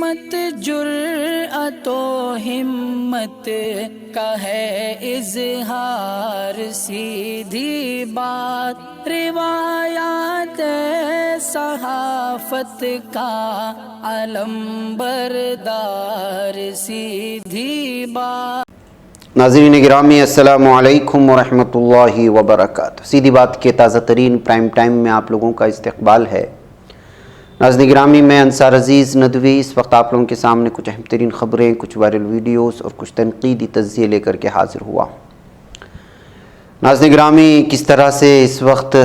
سمت جرأت و ہمت کا ہے اظہار، سیدھی بات روایات صحافت کا علم بردار، سیدھی بات۔ ناظرین گرامی السلام علیکم ورحمۃ اللہ وبرکاتہ۔ سیدھی بات کے تازہ ترین پرائم ٹائم میں آپ لوگوں کا استقبال ہے۔ ناظرین گرامی، میں انصار عزیز ندوی اس وقت آپ لوگوں کے سامنے کچھ اہم ترین خبریں، کچھ وائرل ویڈیوز اور کچھ تنقیدی تجزیے لے کر کے حاضر ہوا۔ ناظرین گرامی، کس طرح سے اس وقت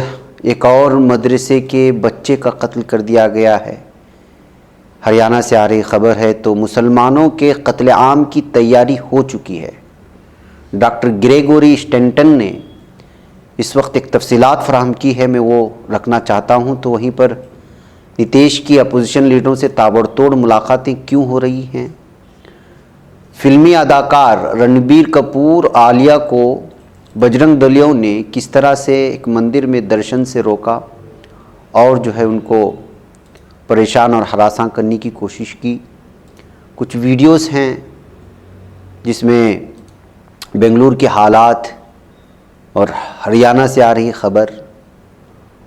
ایک اور مدرسے کے بچے کا قتل کر دیا گیا ہے، ہریانہ سے آ رہی خبر ہے۔ تو مسلمانوں کے قتل عام کی تیاری ہو چکی ہے۔ ڈاکٹر گریگوری اسٹینٹن نے اس وقت ایک تفصیلات فراہم کی ہے، میں وہ رکھنا چاہتا ہوں۔ تو وہیں پر نتیش کی اپوزیشن لیڈروں سے تابڑ توڑ ملاقاتیں کیوں ہو رہی ہیں، فلمی اداکار رنبیر کپور عالیہ کو بجرنگ دلیوں نے کس طرح سے ایک مندر میں درشن سے روکا اور جو ہے ان کو پریشان اور ہراساں کرنے کی کوشش کی۔ کچھ ویڈیوز ہیں جس میں بنگلور کے حالات اور ہریانہ سے آ رہی خبر،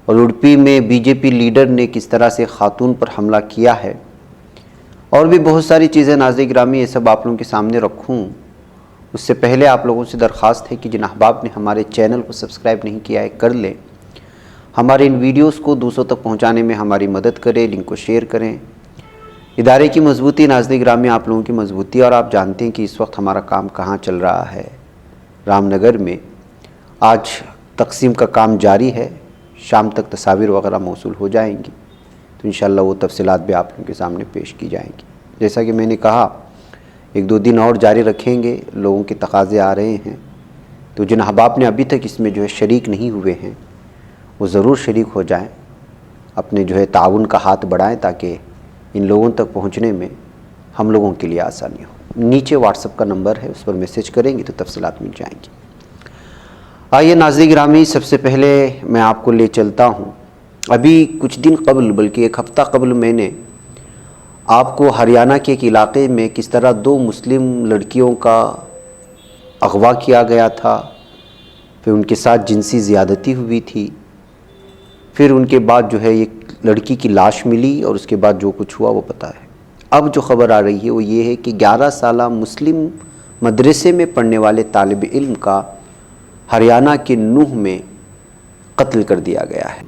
اور اڈپی میں بی جے پی لیڈر نے کس طرح سے خاتون پر حملہ کیا ہے، اور بھی بہت ساری چیزیں۔ ناظرین گرامی، یہ سب آپ لوگوں کے سامنے رکھوں اس سے پہلے آپ لوگوں سے درخواست ہے کہ جن احباب نے ہمارے چینل کو سبسکرائب نہیں کیا ہے کر لیں، ہمارے ان ویڈیوز کو دوسروں تک پہنچانے میں ہماری مدد کریں، لنک کو شیئر کریں۔ ادارے کی مضبوطی، ناظرین گرامی، آپ لوگوں کی مضبوطی، اور آپ جانتے ہیں کہ اس وقت ہمارا کام کہاں چل رہا ہے۔ رام نگر میں آج تقسیم کا کام جاری ہے، شام تک تصاویر وغیرہ موصول ہو جائیں گی، تو انشاءاللہ وہ تفصیلات بھی آپ لوگوں کے سامنے پیش کی جائیں گی۔ جیسا کہ میں نے کہا، ایک دو دن اور جاری رکھیں گے، لوگوں کے تقاضے آ رہے ہیں، تو جن احباب نے ابھی تک اس میں جو ہے شریک نہیں ہوئے ہیں وہ ضرور شریک ہو جائیں، اپنے جو ہے تعاون کا ہاتھ بڑھائیں تاکہ ان لوگوں تک پہنچنے میں ہم لوگوں کے لیے آسانی ہو۔ نیچے واٹس ایپ کا نمبر ہے، اس پر میسیج کریں گے تو تفصیلات مل جائیں گی۔ آئیے ناظرین گرامی، سب سے پہلے میں آپ کو لے چلتا ہوں، ابھی کچھ دن قبل بلکہ ایک ہفتہ قبل میں نے آپ کو ہریانہ کے ایک علاقے میں کس طرح دو مسلم لڑکیوں کا اغوا کیا گیا تھا، پھر ان کے ساتھ جنسی زیادتی ہوئی تھی، پھر ان کے بعد جو ہے ایک لڑکی کی لاش ملی، اور اس کے بعد جو کچھ ہوا وہ پتہ ہے۔ اب جو خبر آ رہی ہے وہ یہ ہے کہ 11 سالہ مسلم مدرسے میں پڑھنے والے طالب علم کا ہریانہ کے نوح میں قتل کر دیا گیا ہے۔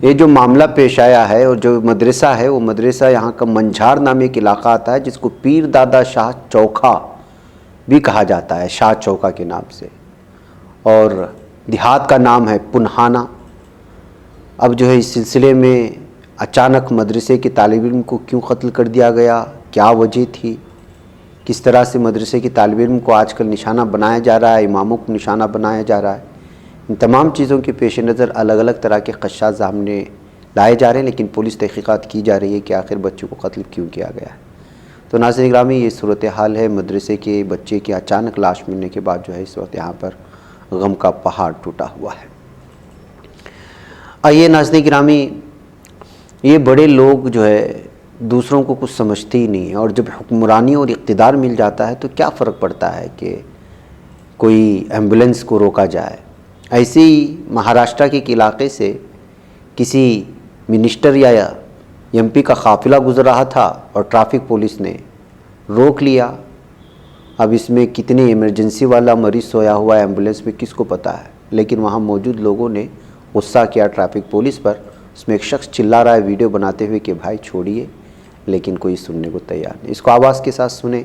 یہ جو معاملہ پیش آیا ہے، اور جو مدرسہ ہے وہ مدرسہ یہاں کا منجھار نامی ایک علاقہ آتا ہے، جس کو پیر دادا شاہ چوکھا بھی کہا جاتا ہے، شاہ چوکھا کے نام سے، اور دیہات کا نام ہے پنہانہ۔ اب جو ہے اس سلسلے میں اچانک مدرسے کے طالب علم کو کیوں قتل کر دیا گیا، کیا وجہ تھی، کس طرح سے مدرسے کے طالب علم کو آج کل نشانہ بنایا جا رہا ہے، اماموں کو نشانہ بنایا جا رہا ہے، ان تمام چیزوں کے پیش نظر الگ الگ طرح کے خدشات سامنے لائے جا رہے ہیں، لیکن پولیس تحقیقات کی جا رہی ہے کہ آخر بچوں کو قتل کیوں کیا گیا ہے۔ تو ناظرین گرامی، یہ صورتحال ہے مدرسے کے بچے کی اچانک لاش ملنے کے بعد جو ہے اس وقت یہاں پر غم کا پہاڑ ٹوٹا ہوا ہے۔ آئیے ناظرین گرامی، یہ بڑے لوگ جو ہے دوسروں کو کچھ سمجھتے ہی نہیں ہیں، اور جب حکمرانی اور اقتدار مل جاتا ہے تو کیا فرق پڑتا ہے کہ کوئی ایمبولینس کو روکا جائے۔ ایسے ہی مہاراشٹر کے ایک علاقے سے کسی منسٹر یا ایم پی کا قافلہ گزر رہا تھا، اور ٹریفک پولیس نے روک لیا۔ اب اس میں کتنے ایمرجنسی والا مریض سویا ہوا ہے ایمبولینس میں کس کو پتہ ہے، لیکن وہاں موجود لوگوں نے غصہ کیا ٹریفک پولیس پر۔ اس میں ایک شخص چلا رہا ہے ویڈیو بناتے ہوئے کہ بھائی چھوڑیے، لیکن کوئی سننے کو تیار نہیں۔ اس کو آواز کے ساتھ سنیں،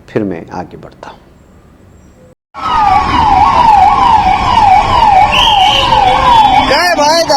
پھر میں آگے بڑھتا ہوں۔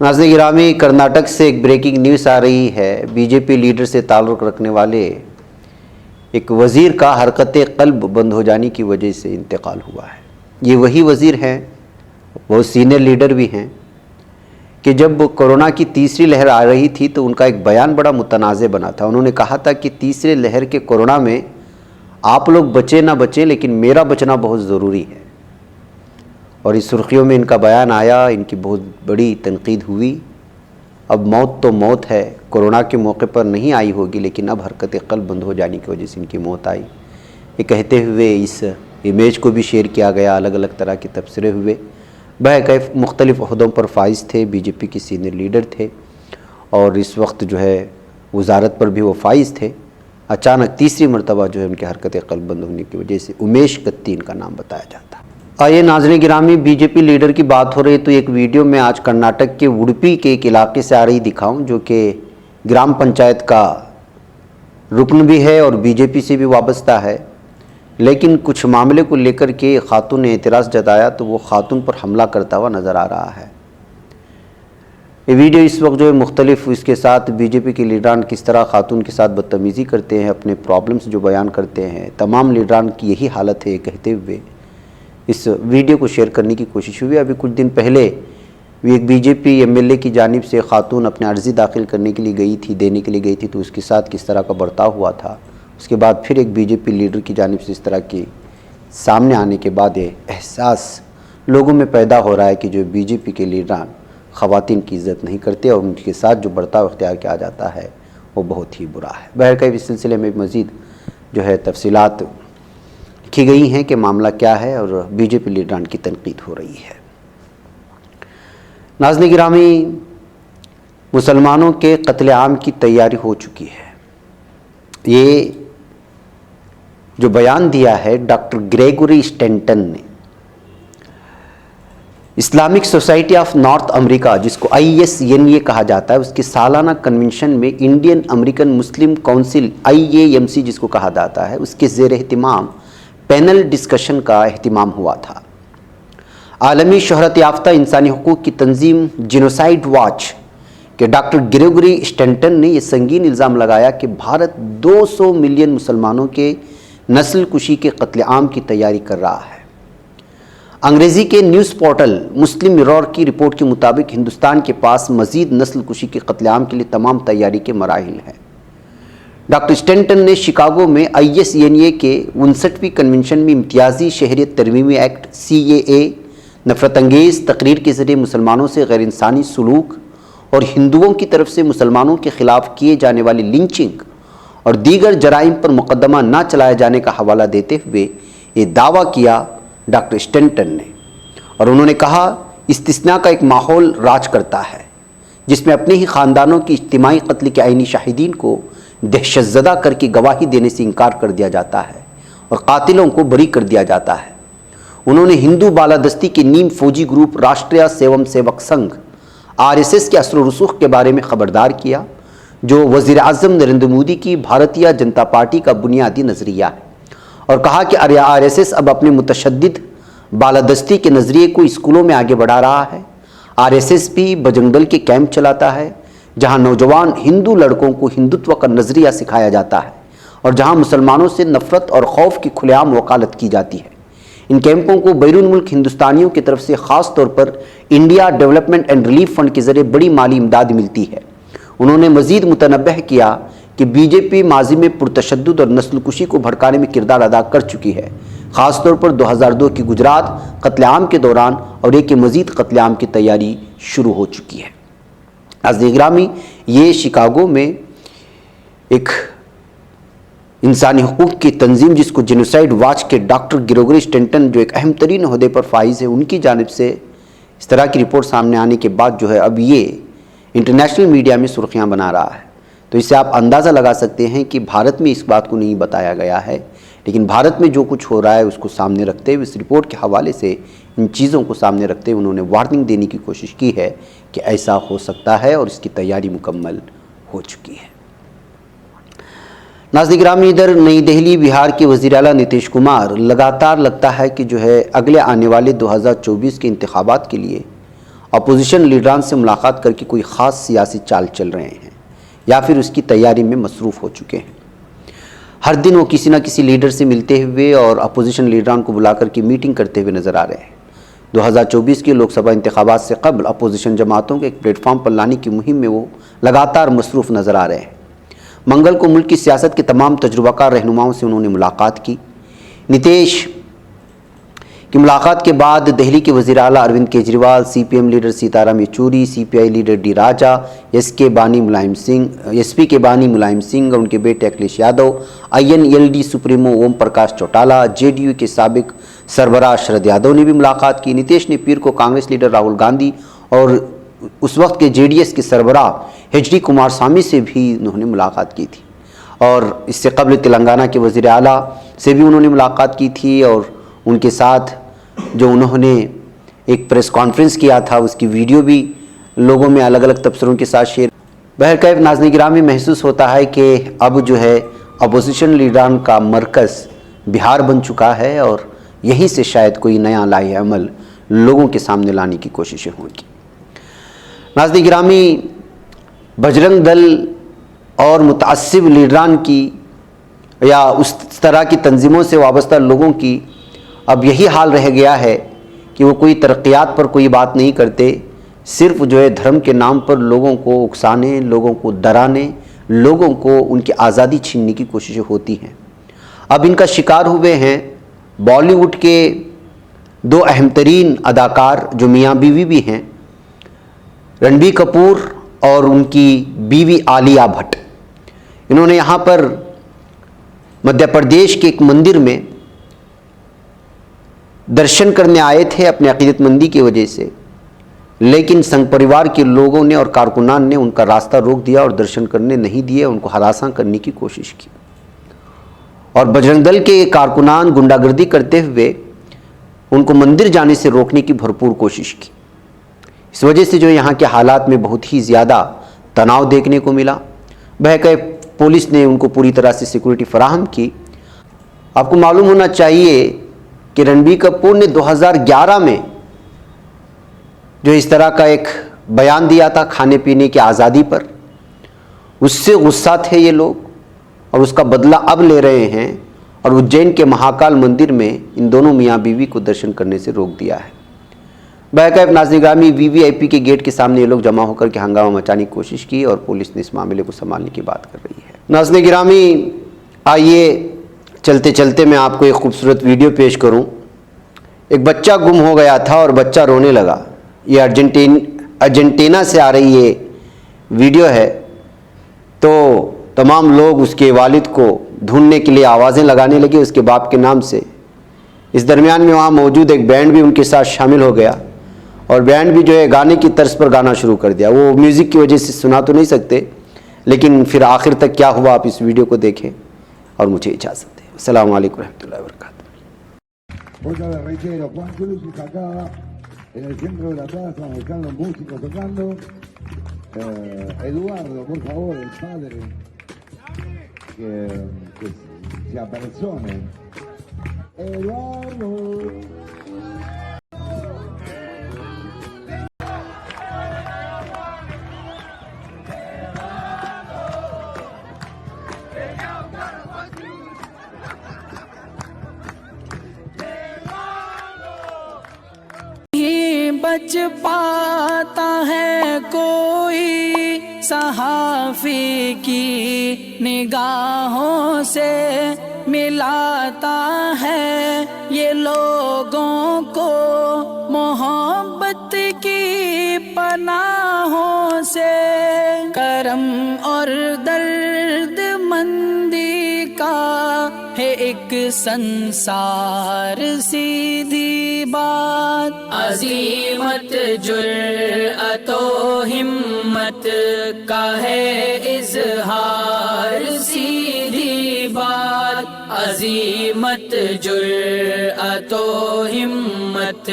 ناظرین گرامی، کرناٹک سے ایک بریکنگ نیوز آ رہی ہے۔ بی جے پی لیڈر سے تعلق رکھنے والے ایک وزیر کا حرکت قلب بند ہو جانے کی وجہ سے انتقال ہوا ہے۔ یہ وہی وزیر ہیں، وہ سینئر لیڈر بھی ہیں، کہ جب کورونا کی تیسری لہر آ رہی تھی تو ان کا ایک بیان بڑا متنازع بنا تھا. انہوں نے کہا تھا کہ تیسری لہر کے کورونا میں آپ لوگ بچے نہ بچیں لیکن میرا بچنا بہت ضروری ہے. اور اس سرخیوں میں ان کا بیان آیا, ان کی بہت بڑی تنقید ہوئی. اب موت تو موت ہے, کورونا کے موقع پر نہیں آئی ہوگی لیکن اب حرکت قلب بند ہو جانے کی وجہ سے ان کی موت آئی. یہ کہتے ہوئے اس امیج کو بھی شیئر کیا گیا, الگ الگ طرح کے تبصرے ہوئے. بہرکیف مختلف عہدوں پر فائز تھے, بی جے پی کے سینئر لیڈر تھے اور اس وقت جو ہے وزارت پر بھی وہ فائز تھے. اچانک تیسری مرتبہ جو ہے ان کی حرکت قلب بند ہونے کی وجہ سے امیش کتی ان کا نام بتایا جاتا. آئیے ناظرین گرامی, بی جے پی لیڈر کی بات ہو رہی تو ایک ویڈیو میں آج کرناٹک کے وڈپی کے ایک علاقے سے آ رہی دکھاؤں, جو کہ گرام پنچایت کا رکن بھی ہے اور بی جے پی سے بھی وابستہ ہے. لیکن کچھ معاملے کو لے کر کے خاتون نے اعتراض جتایا تو وہ خاتون پر حملہ کرتا ہوا نظر آ رہا ہے. یہ ویڈیو اس وقت جو ہے مختلف اس کے ساتھ بی جے پی کے لیڈران کس طرح خاتون کے ساتھ بدتمیزی کرتے ہیں, اپنے پرابلمز جو بیان کرتے ہیں, تمام لیڈران کی یہی حالت ہے کہتے ہوئے اس ویڈیو کو شیئر کرنے کی کوشش ہوئی. ابھی کچھ دن پہلے ایک B J P M L A کی جانب سے خاتون اپنے عرضی داخل کرنے کے لیے گئی تھی, دینے کے لیے گئی تھی, تو اس کے ساتھ کس طرح کا برتاؤ ہوا تھا. اس کے بعد پھر ایک بی جے پی لیڈر کی جانب سے اس طرح کی سامنے آنے کے بعد یہ احساس لوگوں میں پیدا ہو رہا ہے کہ جو بی جے پی کے لیڈران خواتین کی عزت نہیں کرتے اور ان کے ساتھ جو برتاؤ اختیار کیا جاتا ہے وہ بہت ہی برا ہے. بہرکیف اس سلسلے میں مزید جو ہے تفصیلات لکھی گئی ہیں کہ معاملہ کیا ہے اور بی جے پی لیڈران کی تنقید ہو رہی ہے. ناظرین گرامی, مسلمانوں کے قتل عام کی تیاری ہو چکی ہے. یہ جو بیان دیا ہے ڈاکٹر گریگوری اسٹینٹن نے, اسلامک سوسائٹی آف نارتھ امریکہ جس کو ISNA کہا جاتا ہے, اس کے سالانہ کنونشن میں انڈین امریکن مسلم کونسل IAMC جس کو کہا جاتا ہے, اس کے زیر اہتمام پینل ڈسکشن کا اہتمام ہوا تھا. عالمی شہرت یافتہ انسانی حقوق کی تنظیم جینوسائیڈ واچ کہ ڈاکٹر گریگوری اسٹینٹن نے یہ سنگین الزام لگایا کہ بھارت 200 ملین مسلمانوں کے نسل کشی کے قتل عام کی تیاری کر رہا ہے. انگریزی کے نیوز پورٹل مسلم مرور کی رپورٹ کے مطابق ہندوستان کے پاس مزید نسل کشی کے قتل عام کے لیے تمام تیاری کے مراحل ہیں. ڈاکٹر اسٹینٹن نے شکاگو میں ISNA کے 59ویں کنونشن میں امتیازی شہریت ترمیمی ایکٹ CAA, نفرت انگیز تقریر کے ذریعے مسلمانوں سے غیر انسانی سلوک اور ہندوؤں کی طرف سے مسلمانوں کے خلاف کیے جانے والی لنچنگ اور دیگر جرائم پر مقدمہ نہ چلائے جانے کا حوالہ دیتے ہوئے یہ دعویٰ کیا ڈاکٹر اسٹینٹن نے. اور انہوں نے کہا استثناء کا ایک ماحول راج کرتا ہے جس میں اپنے ہی خاندانوں کی اجتماعی قتل کے عینی شاہدین کو دہشت زدہ کر کے گواہی دینے سے انکار کر دیا جاتا ہے اور قاتلوں کو بری کر دیا جاتا ہے. انہوں نے ہندو بالادستی کے نیم فوجی group Rashtriya سیوم civic Singh RSS کے اثر و رسوخ کے بارے میں خبردار کیا, جو وزیر اعظم نریندر مودی کی بھارتیہ جنتا پارٹی کا بنیادی نظریہ ہے, اور کہا کہ RSS اب اپنے متشدد بالادستی کے نظریے کو اسکولوں میں آگے بڑھا رہا ہے. RSS بھی بجرنگ دل کے کیمپ چلاتا ہے جہاں نوجوان ہندو لڑکوں کو ہندوتو کا نظریہ سکھایا جاتا ہے اور جہاں مسلمانوں سے نفرت اور خوف کی کھلے عام وکالت کی جاتی ہے. ان کیمپوں کو بیرون ملک ہندوستانیوں کی طرف سے خاص طور پر India development and relief fund کے ذریعے بڑی مالی امداد ملتی ہے. انہوں نے مزید متنبہ کیا کہ بی جے پی ماضی میں پرتشدد اور نسل کشی کو بھڑکانے میں کردار ادا کر چکی ہے, خاص طور پر 2002 کی گجرات قتل عام کے دوران, اور ایک مزید قتل عام کی تیاری شروع ہو چکی ہے. عزیز گرامی, یہ شکاگو میں ایک انسانی حقوق کی تنظیم جس کو جینوسائیڈ واچ کے ڈاکٹر گریگوری اسٹینٹن جو ایک اہم ترین عہدے پر فائز ہے, ان کی جانب سے اس طرح کی رپورٹ سامنے آنے کے بعد جو ہے اب یہ انٹرنیشنل میڈیا میں سرخیاں بنا رہا ہے. تو اس سے آپ اندازہ لگا سکتے ہیں کہ بھارت میں اس بات کو نہیں بتایا گیا ہے, لیکن بھارت میں جو کچھ ہو رہا ہے اس کو سامنے رکھتے ہوئے, اس رپورٹ کے حوالے سے ان چیزوں کو سامنے رکھتے ہوئے انہوں نے وارننگ دینے کی کوشش کی ہے کہ ایسا ہو سکتا ہے اور اس کی تیاری مکمل ہو چکی ہے. ناظرین گرامی, ادھر نئی دہلی بہار کے وزیر اعلیٰ نتیش کمار لگاتار لگتا ہے کہ جو ہے اگلے آنے والے 2024 کے انتخابات کے لیے اپوزیشن لیڈران سے ملاقات کر کے کوئی خاص سیاسی چال چل رہے ہیں یا پھر اس کی تیاری میں مصروف ہو چکے ہیں. ہر دن وہ کسی نہ کسی لیڈر سے ملتے ہوئے اور اپوزیشن لیڈران کو بلا کر کے میٹنگ کرتے ہوئے نظر آ رہے ہیں. 2024 کے لوک سبھا انتخابات سے قبل اپوزیشن جماعتوں کو ایک پلیٹ فارم پر لانے کی مہم میں وہ لگاتار مصروف نظر آ رہے ہیں۔ منگل کو ملک کی سیاست کے تمام تجربہ کار رہنماؤں سے انہوں نے ملاقات کی۔ نتیش کی ملاقات کے بعد دہلی کے وزیر اعلیٰ اروند کیجریوال، CPM لیڈر سیتارام یچوری، CPI لیڈر ڈی راجا، ایس پی کے بانی ملائم سنگھ اور ان کے بیٹے اکھلیش یادو، INLD سپریمو اوم پرکاش چوٹالا، JDU کے سابق سربراہ شرد یادو نے بھی ملاقات کی۔ نتیش نے پیر کو کانگریس لیڈر راہل گاندھی اور اس وقت کے JDS کے سربراہ HD کمار سوامی سے بھی انہوں نے ملاقات کی تھی، اور اس سے قبل تلنگانہ کے وزیر اعلیٰ سے بھی انہوں نے ملاقات کی تھی، اور ان کے ساتھ جو انہوں نے ایک پریس کانفرنس کیا تھا اس کی ویڈیو بھی لوگوں میں الگ الگ تبصروں کے ساتھ شیئر۔ بہرکیف ناظرین گرامی، محسوس ہوتا ہے کہ اب جو ہے اپوزیشن لیڈران کا مرکز بہار بن چکا ہے، اور یہیں سے شاید کوئی نیا لائحہ عمل لوگوں کے سامنے لانے کی کوششیں ہوں گی۔ ناظرین گرامی، بجرنگ دل اور متعصب لیڈران کی یا اس طرح کی تنظیموں سے وابستہ لوگوں کی اب یہی حال رہ گیا ہے کہ وہ کوئی ترقیات پر کوئی بات نہیں کرتے، صرف جو ہے دھرم کے نام پر لوگوں کو اکسانے، لوگوں کو ڈرانے، لوگوں کو ان کی آزادی چھیننے کی کوششیں ہوتی ہیں۔ اب ان کا شکار ہوئے ہیں بالی ووڈ کے دو اہم ترین اداکار جو میاں بیوی بھی ہیں، رنبیر کپور اور ان کی بیوی عالیہ بھٹ۔ انہوں نے یہاں پر مدھیہ پردیش کے ایک مندر میں درشن کرنے آئے تھے اپنے عقیدت مندی کی وجہ سے، لیکن سنگھ پریوار کے لوگوں نے اور کارکنان نے ان کا راستہ روک دیا اور درشن کرنے نہیں دیے، ان کو ہراساں کرنے کی کوشش کی، اور بجرنگ دل کے کارکنان گنڈا گردی کرتے ہوئے ان کو مندر جانے سے روکنے کی بھرپور کوشش کی۔ اس وجہ سے جو یہاں کے حالات میں بہت ہی زیادہ تناؤ دیکھنے کو ملا۔ بہرکیف پولیس نے ان کو پوری طرح سے سیکورٹی فراہم کی۔ آپ کو معلوم ہونا چاہیے کہ رنبیر کپور نے 2011 میں جو اس طرح کا ایک بیان دیا تھا کھانے پینے کی آزادی پر، اس سے غصہ تھے یہ لوگ، اور اس کا بدلہ اب لے رہے ہیں، اور اجین کے مہاکال مندر میں ان دونوں میاں بیوی کو درشن کرنے سے روک دیا ہے۔ بہرکیف ناظرین گرامی، VVIP کے گیٹ کے سامنے یہ لوگ جمع ہو کر کے ہنگامہ مچانے کی کوشش کی، اور پولیس نے اس معاملے کو سنبھالنے کی بات کر رہی ہے۔ ناظرین گرامی، آئیے چلتے چلتے میں آپ کو ایک خوبصورت ویڈیو پیش کروں۔ ایک بچہ گم ہو گیا تھا اور بچہ رونے لگا۔ یہ ارجنٹینا سے آ رہی یہ ویڈیو ہے، تو تمام لوگ اس کے والد کو ڈھونڈنے کے لیے آوازیں لگانے لگے اس کے باپ کے نام سے۔ اس درمیان میں وہاں موجود ایک بینڈ بھی ان کے ساتھ شامل ہو گیا، اور بینڈ بھی جو ہے گانے کی طرز پر گانا شروع کر دیا۔ وہ میوزک کی وجہ سے سنا تو نہیں سکتے، لیکن پھر آخر تک کیا ہوا آپ اس ویڈیو کو دیکھیں اور مجھے اجازت دیں۔ السلام علیکم ورحمۃ اللہ وبرکاتہ۔ Otra vez reitero, Juan Cruz y acá en el centro de la plaza están los músicos tocando. Eduardo, por favor, el padre, que se apersone. Eduardo. بچ پاتا ہے کوئی صحافی کی نگاہوں سے، ملاتا ہے یہ لوگوں کو محبت کی پناہوں سے۔ کرم اور درد مندی کا ہے ایک سنسار، سیدھی بات عظیمت جرأت و ہمت کا ہے اظہار، سیدھی بات عظیمت جرأت و ہمت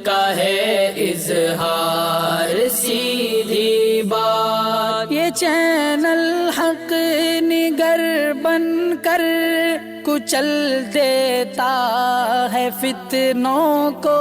کا ہے اظہار، سیدھی بات۔ یہ چینل حق نگر بن کر کچل دیتا ہے فتنوں کو،